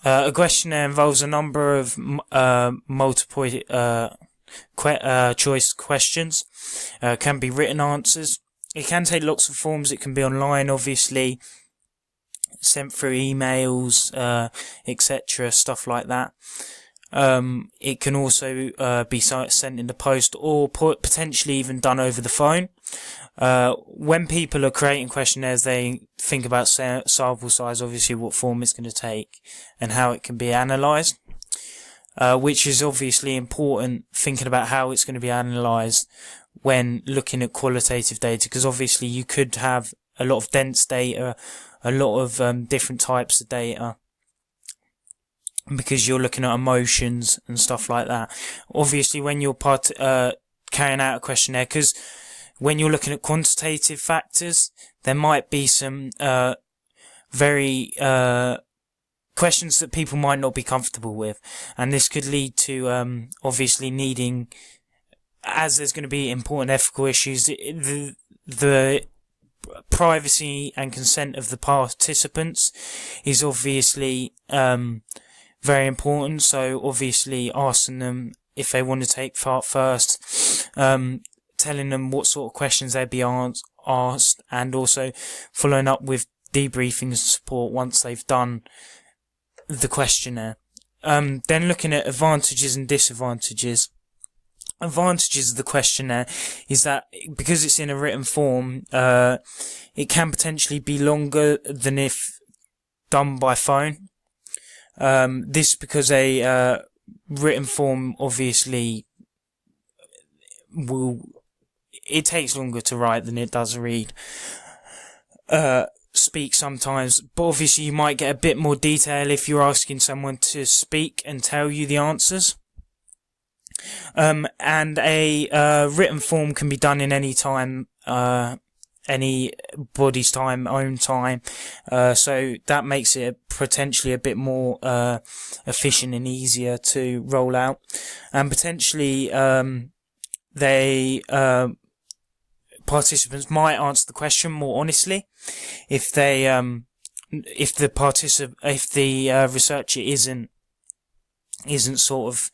A questionnaire involves a number of multiple choice questions. Can be written answers. It can take lots of forms. It can be online, obviously, sent through emails, etc., stuff like that. It can also be sent in the post, or potentially even done over the phone. When people are creating questionnaires, they think about sample size, obviously what form it's going to take and how it can be analysed, which is obviously important, thinking about how it's going to be analysed when looking at qualitative data, because obviously you could have a lot of dense data, a lot of different types of data, because you're looking at emotions and stuff like that. Obviously, when you're carrying out a questionnaire, because when you're looking at quantitative factors, there might be some very questions that people might not be comfortable with, and this could lead to obviously needing, as there's going to be important ethical issues, the privacy and consent of the participants is obviously very important. So obviously asking them if they want to take part first, telling them what sort of questions they'd be asked, and also following up with debriefing and support once they've done the questionnaire. Then looking at advantages and disadvantages. Advantages of the questionnaire is that because it's in a written form, it can potentially be longer than if done by phone. This because a written form obviously it takes longer to write than it does read. Speak sometimes, but obviously you might get a bit more detail if you're asking someone to speak and tell you the answers. And a written form can be done in any time, anybody's time, own time, so that makes it potentially a bit more efficient and easier to roll out. And potentially participants might answer the question more honestly if they if the researcher isn't sort of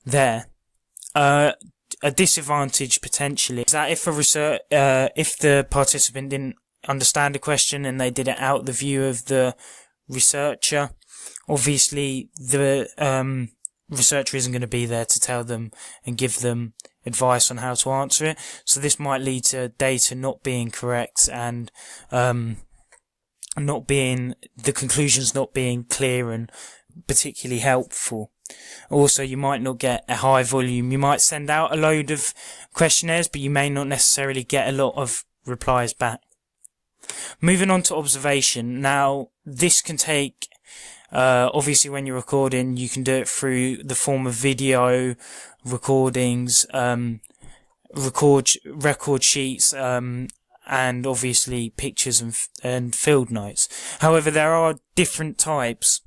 there. A disadvantage potentially is that if the participant didn't understand the question and they did it out the view of the researcher, obviously the researcher isn't going to be there to tell them and give them advice on how to answer it. So this might lead to data not being correct and the conclusions not being clear and particularly helpful. Also, you might not get a high volume. You might send out a load of questionnaires, but you may not necessarily get a lot of replies back. Moving on to observation. Now, this can take, obviously when you're recording, you can do it through the form of video recordings, record sheets, and obviously pictures and field notes. However, there are different types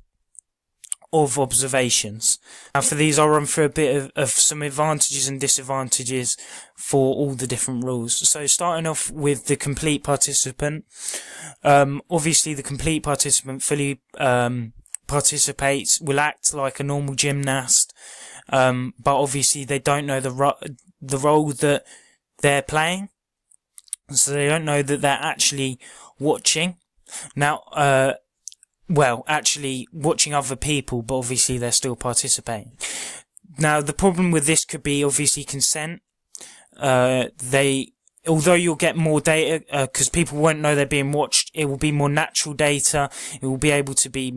of observations. Now for these I'll run through a bit of some advantages and disadvantages for all the different rules. So starting off with the complete participant. Obviously the complete participant fully participates, will act like a normal gymnast, but obviously they don't know the role that they're playing, so they don't know that they're actually watching. Now actually watching other people, but obviously they're still participating. Now, the problem with this could be obviously consent. Although you'll get more data, because people won't know they're being watched, it will be more natural data. It will be able to be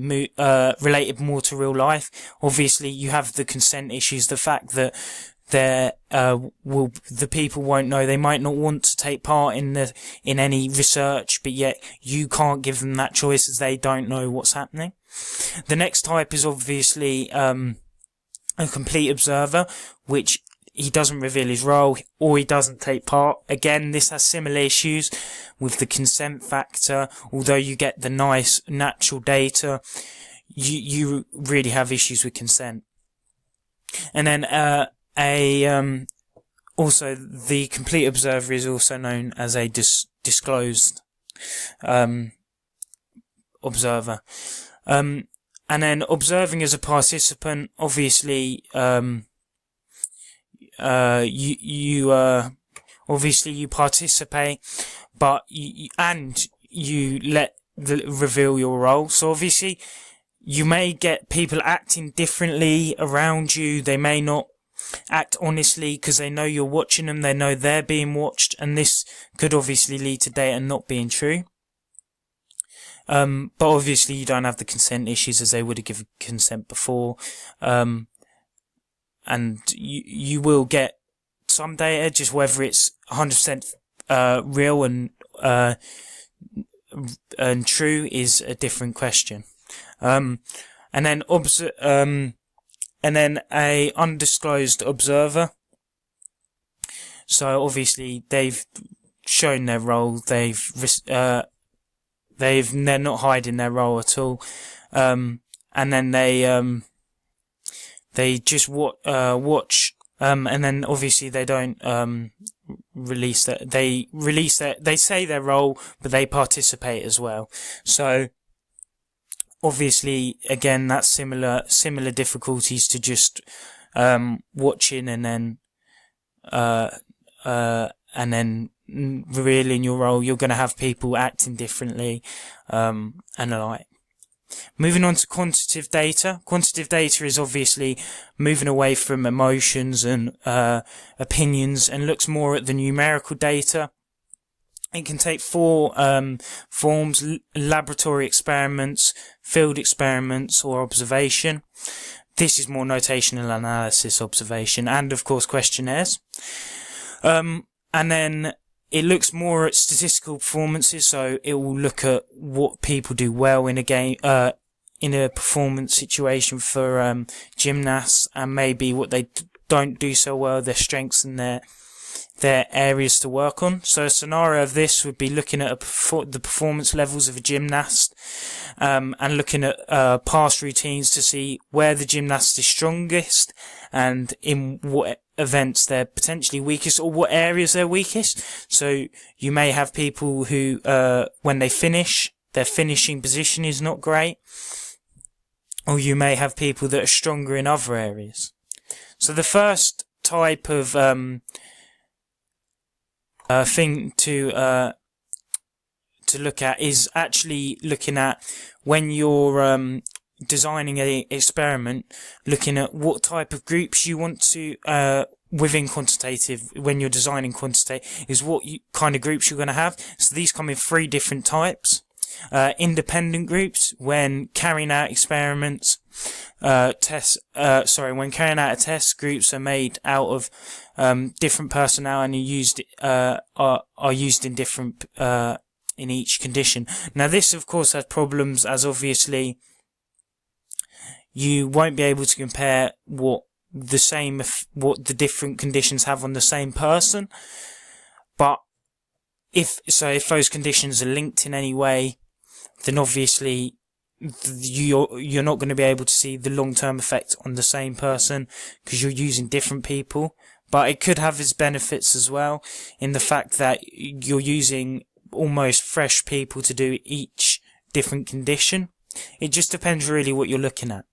related more to real life. Obviously, you have the consent issues, the fact that the people won't know. They might not want to take part in any research, but yet you can't give them that choice as they don't know what's happening. The next type is obviously a complete observer, which he doesn't reveal his role or he doesn't take part. Again, this has similar issues with the consent factor. Although you get the nice natural data, you really have issues with consent. And then also the complete observer is also known as a disclosed observer. and then observing as a participant, obviously, obviously you participate, but you reveal your role. So obviously you may get people acting differently around you. They may not act honestly because they know you're watching them. They know they're being watched, and this could obviously lead to data not being true. But obviously you don't have the consent issues as they would have given consent before. And you will get some data, just whether it's 100% real and true is a different question. And then a undisclosed observer. So obviously they've shown their role. They're not hiding their role at all. And then they just watch. And then obviously they don't release that. They say their role, but they participate as well. So obviously, again, that's similar difficulties to just watching and then revealing your role. You're going to have people acting differently, and the like. Moving on to quantitative data. Quantitative data is obviously moving away from emotions and opinions and looks more at the numerical data. It can take four forms: laboratory experiments, field experiments, or observation. This is more notational analysis, observation, and of course questionnaires. And then it looks more at statistical performances, so it will look at what people do well in a game, in a performance situation for gymnasts, and maybe what they don't do so well, their strengths and their areas to work on. So a scenario of this would be looking at the performance levels of a gymnast, and looking at past routines to see where the gymnast is strongest and in what events they're potentially weakest, or what areas they're weakest. So you may have people who, when they finish, their finishing position is not great, or you may have people that are stronger in other areas. So the first type of thing to look at is actually looking at when you're designing a experiment, looking at what type of groups you want to within quantitative. When you're designing quantitative, is what kind of groups you're going to have. So these come in three different types. Independent groups, when carrying out experiments, when carrying out a test, groups are made out of different personnel and are used in different in each condition. Now this of course has problems, as obviously you won't be able to compare what the different conditions have on the same person. But if those conditions are linked in any way, then obviously you're not going to be able to see the long-term effect on the same person because you're using different people. But it could have its benefits as well, in the fact that you're using almost fresh people to do each different condition. It just depends really what you're looking at.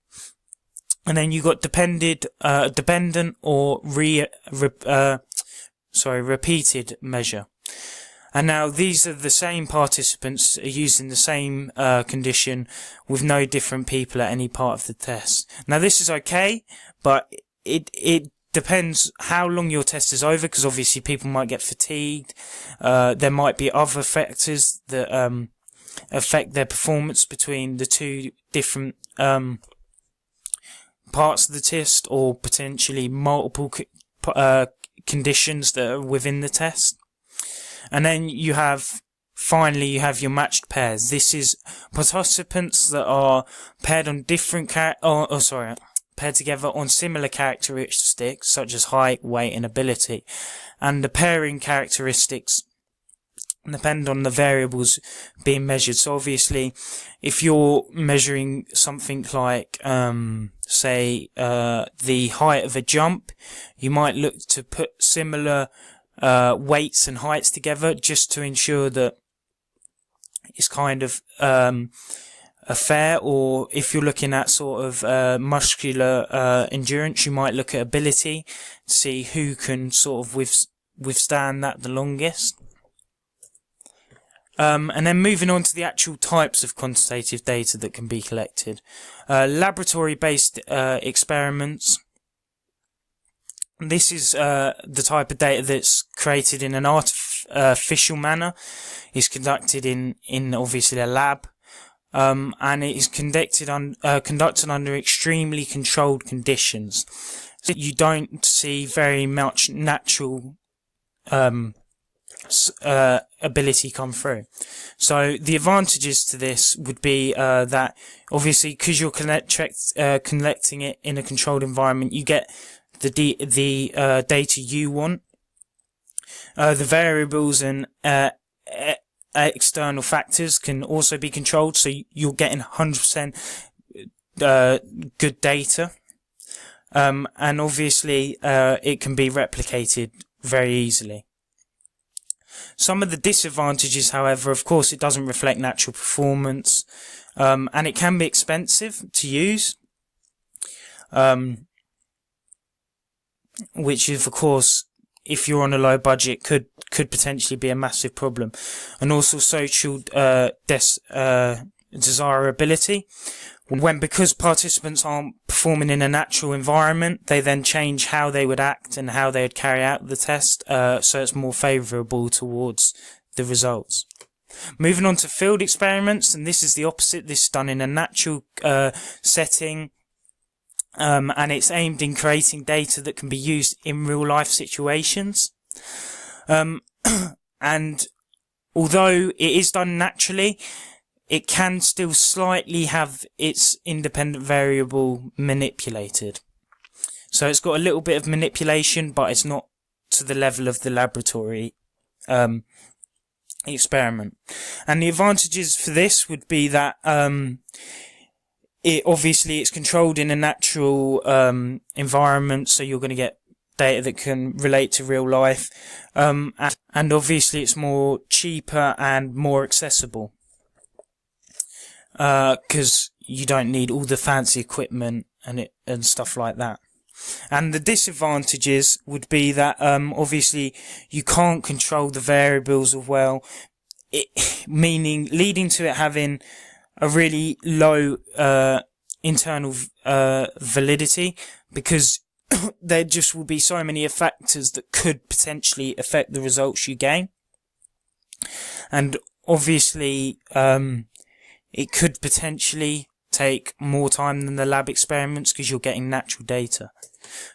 And then you got dependent or repeated measure. And now these are the same participants are using the same condition with no different people at any part of the test. Now this is okay, but it depends how long your test is over, because obviously people might get fatigued. There might be other factors that affect their performance between the two different parts of the test, or potentially multiple conditions that are within the test. And then finally you have your matched pairs. This is participants that are paired on paired together on similar characteristics such as height, weight and ability. And the pairing characteristics depend on the variables being measured. So obviously if you're measuring something like the height of a jump, you might look to put similar weights and heights together just to ensure that it's kind of affair, or if you're looking at sort of muscular endurance, you might look at ability to see who can sort of withstand that the longest. And then moving on to the actual types of quantitative data that can be collected. Laboratory-based experiments. This is the type of data that's created in an artificial manner. It's conducted in obviously a lab, and it is conducted under extremely controlled conditions. So you don't see very much natural ability come through. So the advantages to this would be that obviously because you're collecting it in a controlled environment, you get the data you want. The variables and external factors can also be controlled, so you're getting 100% good data. And obviously it can be replicated very easily. Some of the disadvantages, however, of course, it doesn't reflect natural performance, and it can be expensive to use, which is, of course, if you're on a low budget, could potentially be a massive problem. And also social desirability. Because participants aren't performing in a natural environment, they then change how they would act and how they would carry out the test, so it's more favourable towards the results. Moving on to field experiments, and this is the opposite. This is done in a natural setting, and it's aimed in creating data that can be used in real life situations. And although it is done naturally, it can still slightly have its independent variable manipulated. So it's got a little bit of manipulation, but it's not to the level of the laboratory experiment. And the advantages for this would be that it's controlled in a natural environment, so you're going to get data that can relate to real life, and obviously it's more cheaper and more accessible, because you don't need all the fancy equipment and stuff like that. And the disadvantages would be that obviously you can't control the variables as well, meaning leading to it having a really low internal validity, because there just will be so many factors that could potentially affect the results you gain. And obviously it could potentially take more time than the lab experiments because you're getting natural data.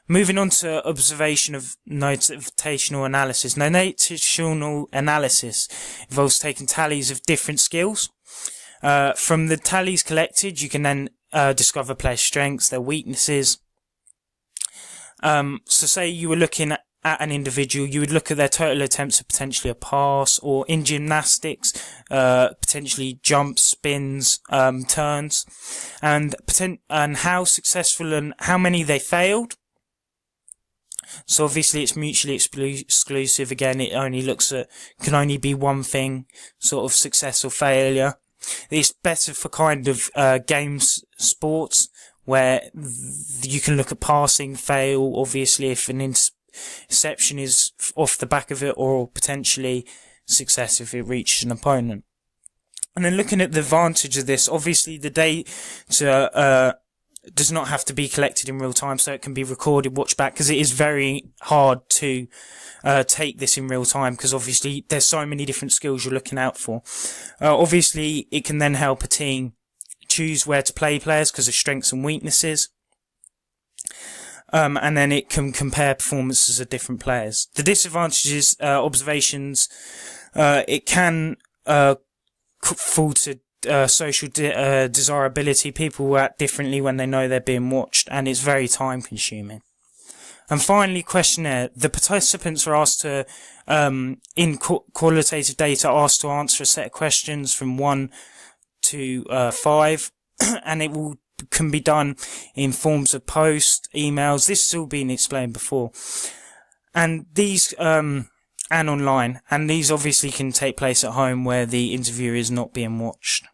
Moving on to observation of notational analysis. Notational analysis involves taking tallies of different skills. From the tallies collected, you can then discover players' strengths, their weaknesses. So say you were looking at an individual, you would look at their total attempts of potentially a pass, or in gymnastics, potentially jumps, spins, turns, and how successful and how many they failed. So obviously it's mutually exclusive. Again, it only can only be one thing, sort of success or failure. It's better for kind of games sports, where you can look at passing, fail, obviously if an interception is off the back of it, or potentially success if it reaches an opponent. And then looking at the advantage of this, obviously the data does not have to be collected in real time, so it can be recorded, watched back, because it is very hard to take this in real time, because obviously there's so many different skills you're looking out for. Obviously it can then help a team choose where to play players because of strengths and weaknesses. And then it can compare performances of different players. The disadvantages, observations, it can fall to social desirability. People will act differently when they know they're being watched, and it's very time consuming. And finally, questionnaire. The participants are asked to, in qualitative data, asked to answer a set of questions from 1 to 5, and it can be done in forms of post, emails. This has all been explained before. And these, and online. And these obviously can take place at home where the interviewer is not being watched.